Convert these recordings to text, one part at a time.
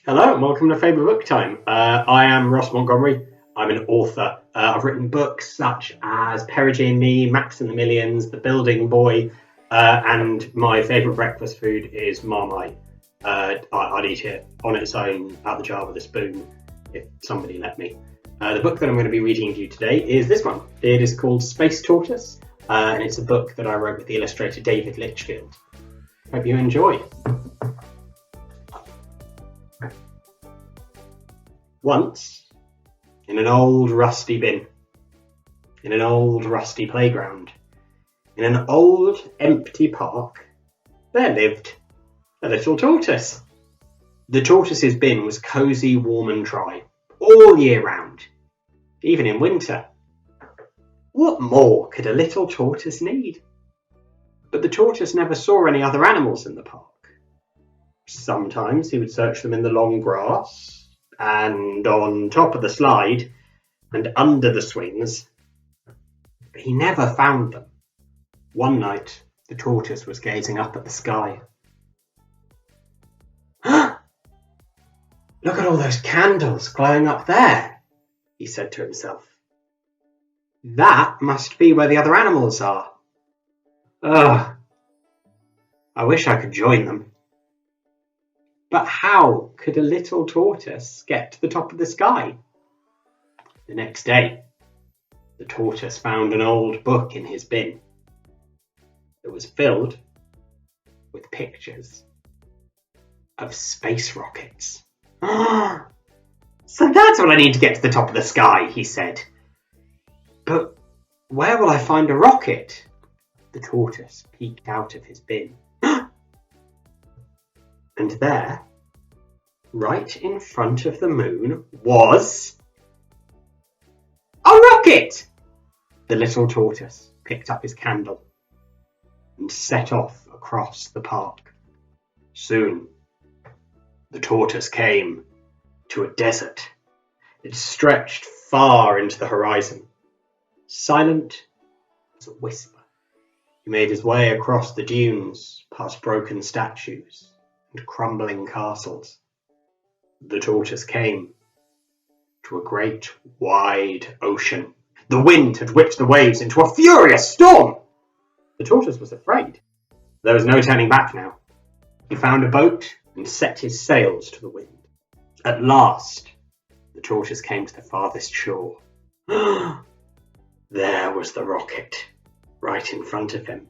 Hello and welcome to Faber Booktime. I am Ross Montgomery. I'm an author. I've written books such as Perigee and Me, Max and the Millions, The Building Boy, and my favourite breakfast food is Marmite. I'd eat it on its own, out the jar with a spoon, if somebody let me. The book that I'm going to be reading to you today is this one. It is called Space Tortoise, and it's a book that I wrote with the illustrator David Litchfield. Hope you enjoy. Once, in an old rusty bin, in an old rusty playground, in an old empty park, there lived a little tortoise. The tortoise's bin was cosy, warm and dry, all year round, even in winter. What more could a little tortoise need? But the tortoise never saw any other animals in the park. Sometimes he would search them in the long grass, and on top of the slide, and under the swings, but he never found them. One night, the tortoise was gazing up at the sky. Look at all those candles glowing up there, he said to himself. That must be where the other animals are. Ugh, I wish I could join them. But how could a little tortoise get to the top of the sky? The next day, the tortoise found an old book in his bin. It was filled with pictures of space rockets. So that's what I need to get to the top of the sky, he said. But where will I find a rocket? The tortoise peeked out of his bin. And there, right in front of the moon, was a rocket! The little tortoise picked up his candle and set off across the park. Soon, the tortoise came to a desert. It stretched far into the horizon. Silent as a whisper, he made his way across the dunes, past broken statues and crumbling castles. The tortoise came to a great wide ocean. The wind had whipped the waves into a furious storm. The tortoise was afraid. There was no turning back now. He found a boat and set his sails to the wind. At last, the tortoise came to the farthest shore. There was the rocket, right in front of him.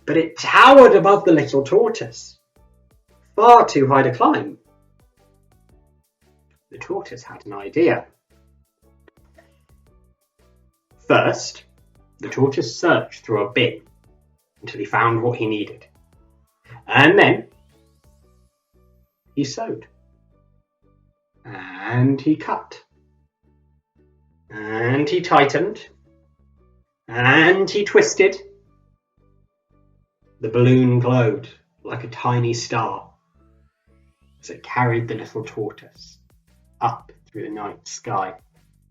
But it towered above the little tortoise. Far too high to climb. The tortoise had an idea. First, the tortoise searched through a bin until he found what he needed. And then he sewed. And he cut. And he tightened. And he twisted. The balloon glowed like a tiny star as it carried the little tortoise up through the night sky.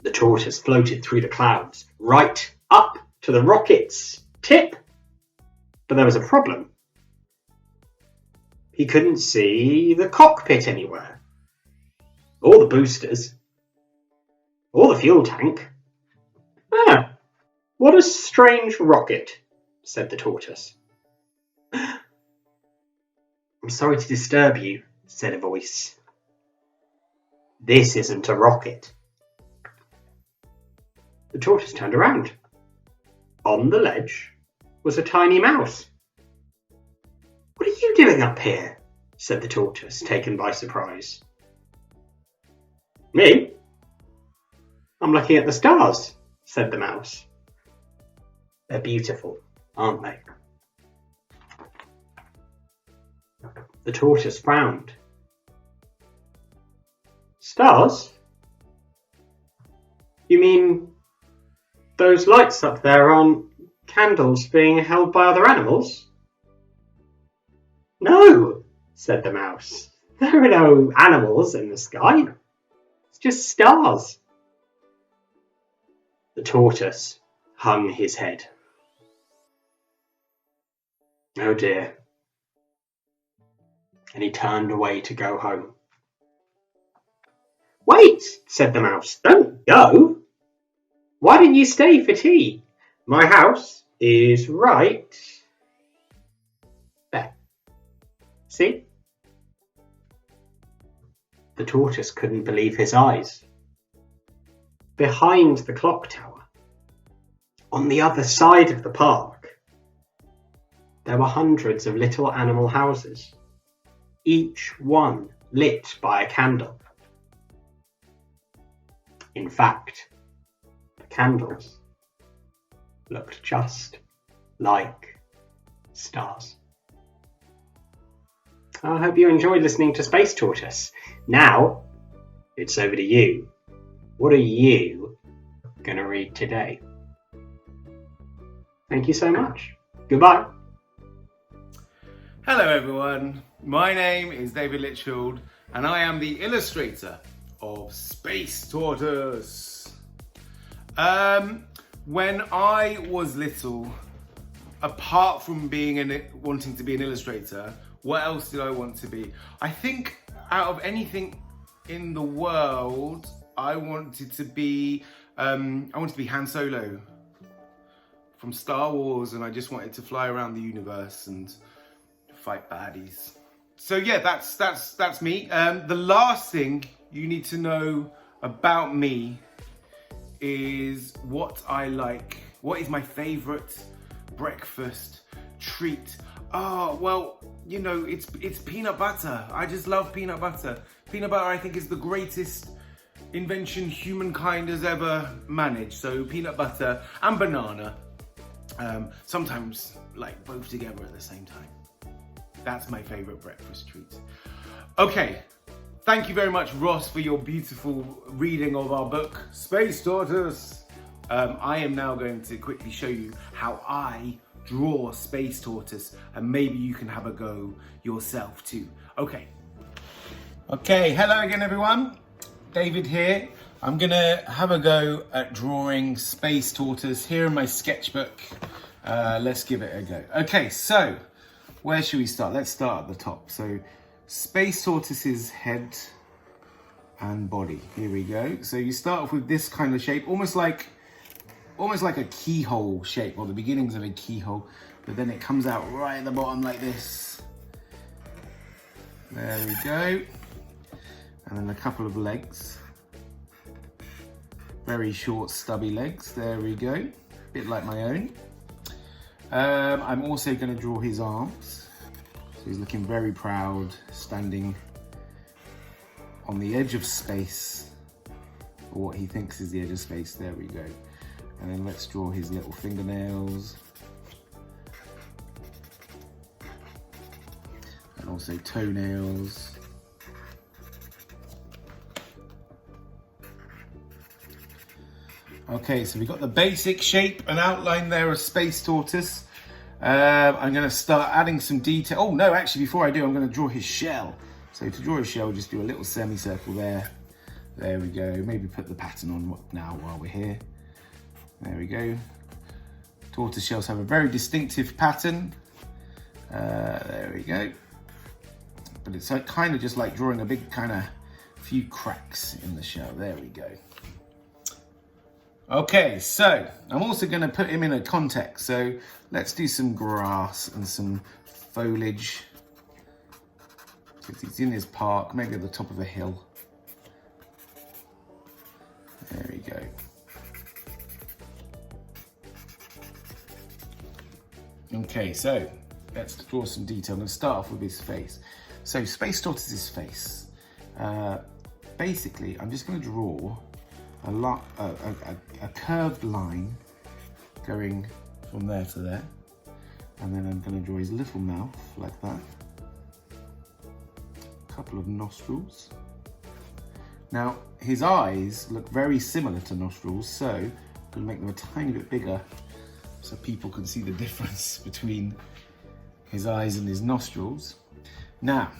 The tortoise floated through the clouds, right up to the rocket's tip. But there was a problem. He couldn't see the cockpit anywhere, or the boosters, or the fuel tank. What a strange rocket, said the tortoise. I'm sorry to disturb you, said a voice. This isn't a rocket. The tortoise turned around. On the ledge was a tiny mouse. What are you doing up here? Said the tortoise, taken by surprise. Me? I'm looking at the stars, said the mouse. They're beautiful, aren't they? The tortoise frowned. Stars? You mean those lights up there aren't candles being held by other animals? No, said the mouse. There are no animals in the sky. It's just stars. The tortoise hung his head. Oh dear. And he turned away to go home. Wait, said the mouse. Don't go. Why didn't you stay for tea? My house is right there. See? The tortoise couldn't believe his eyes. Behind the clock tower, on the other side of the park, there were hundreds of little animal houses, each one lit by a candle. In fact, the candles looked just like stars. I hope you enjoyed listening to Space Tortoise. Now, it's over to you. What are you going to read today? Thank you so much. Goodbye. Hello everyone, my name is David Litchfield and I am the illustrator of Space Tortoise. When I was little, apart from wanting to be an illustrator, what else did I want to be? I think out of anything in the world, I wanted to be Han Solo from Star Wars, and I just wanted to fly around the universe and fight baddies. So yeah, that's me. The last thing you need to know about me is what I like. What is my favorite breakfast treat? Oh, well, you know, it's peanut butter. I just love peanut butter. Peanut butter, I think, is the greatest invention humankind has ever managed. So peanut butter and banana. Sometimes like both together at the same time. That's my favorite breakfast treat. Okay, thank you very much, Ross, for your beautiful reading of our book, Space Tortoise. I am now going to quickly show you how I draw Space Tortoise, and maybe you can have a go yourself too. Okay, hello again everyone. David here. I'm gonna have a go at drawing Space Tortoise here in my sketchbook. Let's give it a go. Okay, so where should we start? Let's start at the top. So Space Tortoise's head and body. Here we go. So you start off with this kind of shape, almost like a keyhole shape, or the beginnings of a keyhole, but then it comes out right at the bottom like this. There we go. And then a couple of legs. Very short, stubby legs. There we go. Bit like my own. I'm also going to draw his arms. So he's looking very proud, standing on the edge of space, or what he thinks is the edge of space. There we go. And then let's draw his little fingernails. And also toenails. Okay, so we've got the basic shape and outline there of Space Tortoise. I'm going to start adding some detail. Oh no, actually before I do, I'm going to draw his shell. So to draw his shell, just do a little semicircle there. There we go. Maybe put the pattern on now while we're here. There we go. Tortoise shells have a very distinctive pattern. There we go. But it's kind of just like drawing a big kind of few cracks in the shell. There we go. Okay, so I'm also going to put him in a context. So let's do some grass and some foliage. He's in his park, maybe at the top of a hill. There we go. Okay, so let's draw some detail. I'm going to start off with his face. So Space Tortoise's face. Basically, I'm just going to draw a curved line going from there to there, and then I'm going to draw his little mouth like that, a couple of nostrils. Now his eyes look very similar to nostrils, so I'm going to make them a tiny bit bigger so people can see the difference between his eyes and his nostrils. Now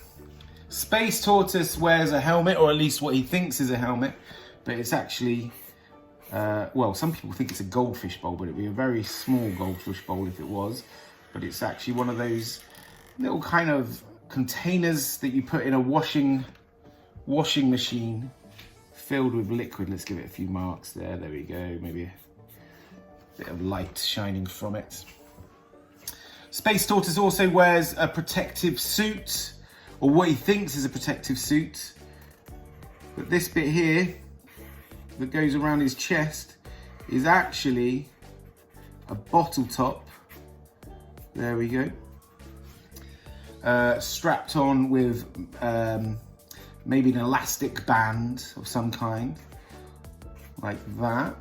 Space Tortoise wears a helmet, or at least what he thinks is a helmet, but it's actually, well, some people think it's a goldfish bowl, but it'd be a very small goldfish bowl if it was. But it's actually one of those little kind of containers that you put in a washing machine filled with liquid. Let's give it a few marks there. There we go. Maybe a bit of light shining from it. Space Tortoise also wears a protective suit, or what he thinks is a protective suit. But this bit here that goes around his chest is actually a bottle top. There we go. Strapped on with maybe an elastic band of some kind, like that.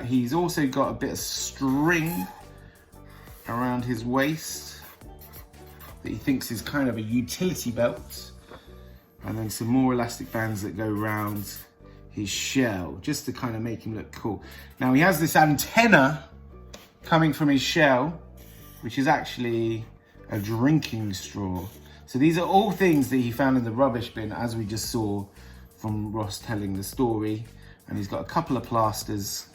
He's also got a bit of string around his waist that he thinks is kind of a utility belt, and then some more elastic bands that go around his shell, just to kind of make him look cool. Now he has this antenna coming from his shell, which is actually a drinking straw. So these are all things that he found in the rubbish bin, as we just saw from Ross telling the story. And he's got a couple of plasters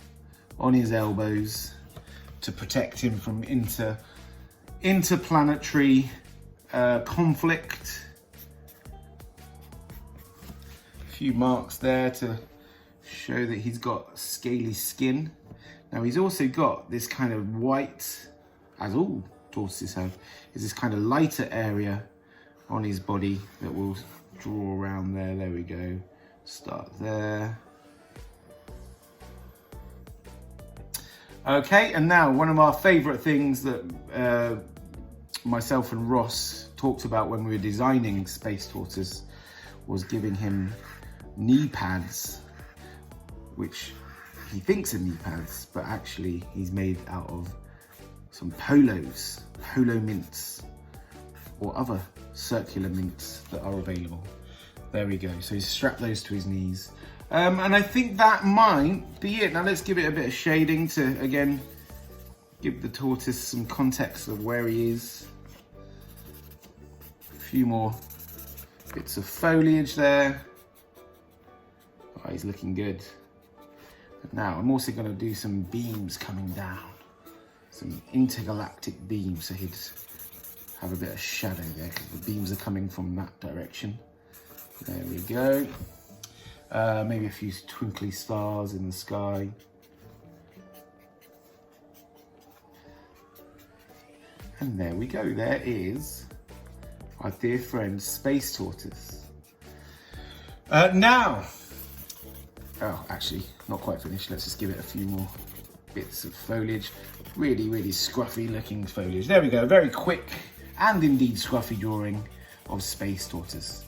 on his elbows to protect him from interplanetary conflict. A few marks there to show that he's got scaly skin. Now he's also got this kind of white, as all tortoises have, is this kind of lighter area on his body that we'll draw around there. There we go. Start there. Okay, and now one of our favourite things that myself and Ross talked about when we were designing Space Tortoise was giving him knee pads, which he thinks are knee pads, but actually he's made out of some polos, polo mints, or other circular mints that are available. There we go. So he's strapped those to his knees. And I think that might be it. Now let's give it a bit of shading to, again, give the tortoise some context of where he is. A few more bits of foliage there. Oh, he's looking good. And now I'm also going to do some beams coming down. Some intergalactic beams, so he'd have a bit of shadow there because the beams are coming from that direction. There we go. Maybe a few twinkly stars in the sky. And there we go. There is our dear friend Space Tortoise. Now, oh, actually, not quite finished. Let's just give it a few more bits of foliage. Really, really scruffy looking foliage. There we go. Very quick and indeed scruffy drawing of Space Tortoise.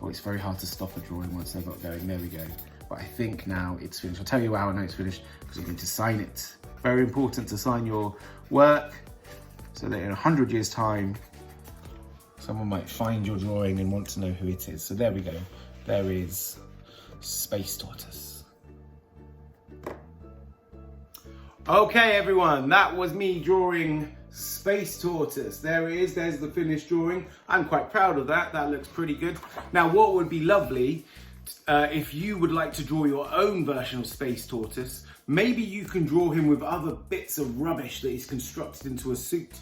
Oh, it's very hard to stop a drawing once I've got going. There we go. But I think now it's finished. I'll tell you how I know it's finished, because I'm going to sign it. Very important to sign your work, so that in 100 years' time, someone might find your drawing and want to know who it is. So there we go. There is Space Tortoise. Okay, everyone, that was me drawing Space Tortoise. There it is. There's the finished drawing. I'm quite proud of that. That looks pretty good. Now, what would be lovely, if you would like to draw your own version of Space Tortoise, maybe you can draw him with other bits of rubbish that he's constructed into a suit.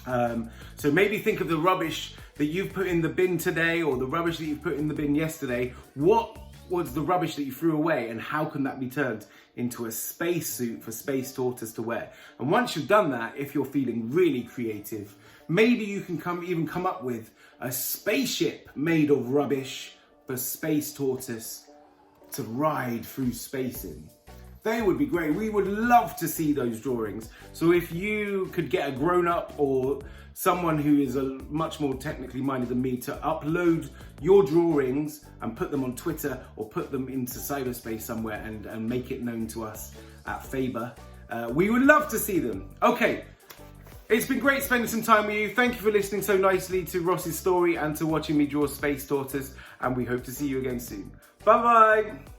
So maybe think of the rubbish that you've put in the bin today, or the rubbish that you've put in the bin yesterday. What was the rubbish that you threw away, and how can that be turned into a space suit for Space Tortoise to wear? And once you've done that, if you're feeling really creative, maybe you can even come up with a spaceship made of rubbish for Space Tortoise to ride through space in. They would be great. We would love to see those drawings. So if you could get a grown-up or someone who is much more technically minded than me to upload your drawings and put them on Twitter, or put them into cyberspace somewhere and make it known to us at Faber, we would love to see them. Okay, it's been great spending some time with you. Thank you for listening so nicely to Ross's story and to watching me draw Space Tortoise, and we hope to see you again soon. Bye-bye.